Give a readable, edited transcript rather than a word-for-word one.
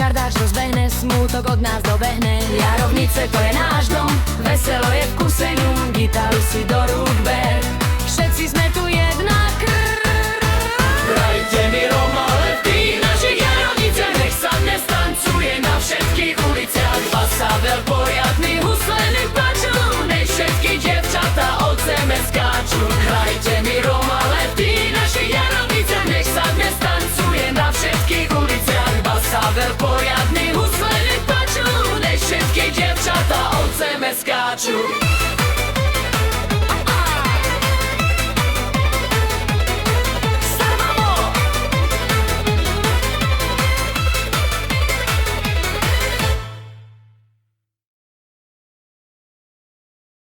petardáč rozbehne, smútok od nás dobehne. Jarovnice to je náš dom, veselo je v kuseniu, gitaru si do rúk ber. Všetci sme tu jedna krv. Hrajte mi romalety, našich Jarovniciach, nech sa dnes tancuje na všetkých uliciach. Basabel poriadny, huslený plačú, nech všetky dievčatá od zeme skáču. Hrajte mi romalety, našich Jarovniciach, nech sa dnes tancuje na všetkých uliciach. Basabel poriadny, huslený plačú, nech všetky dievčatá od zeme skáču.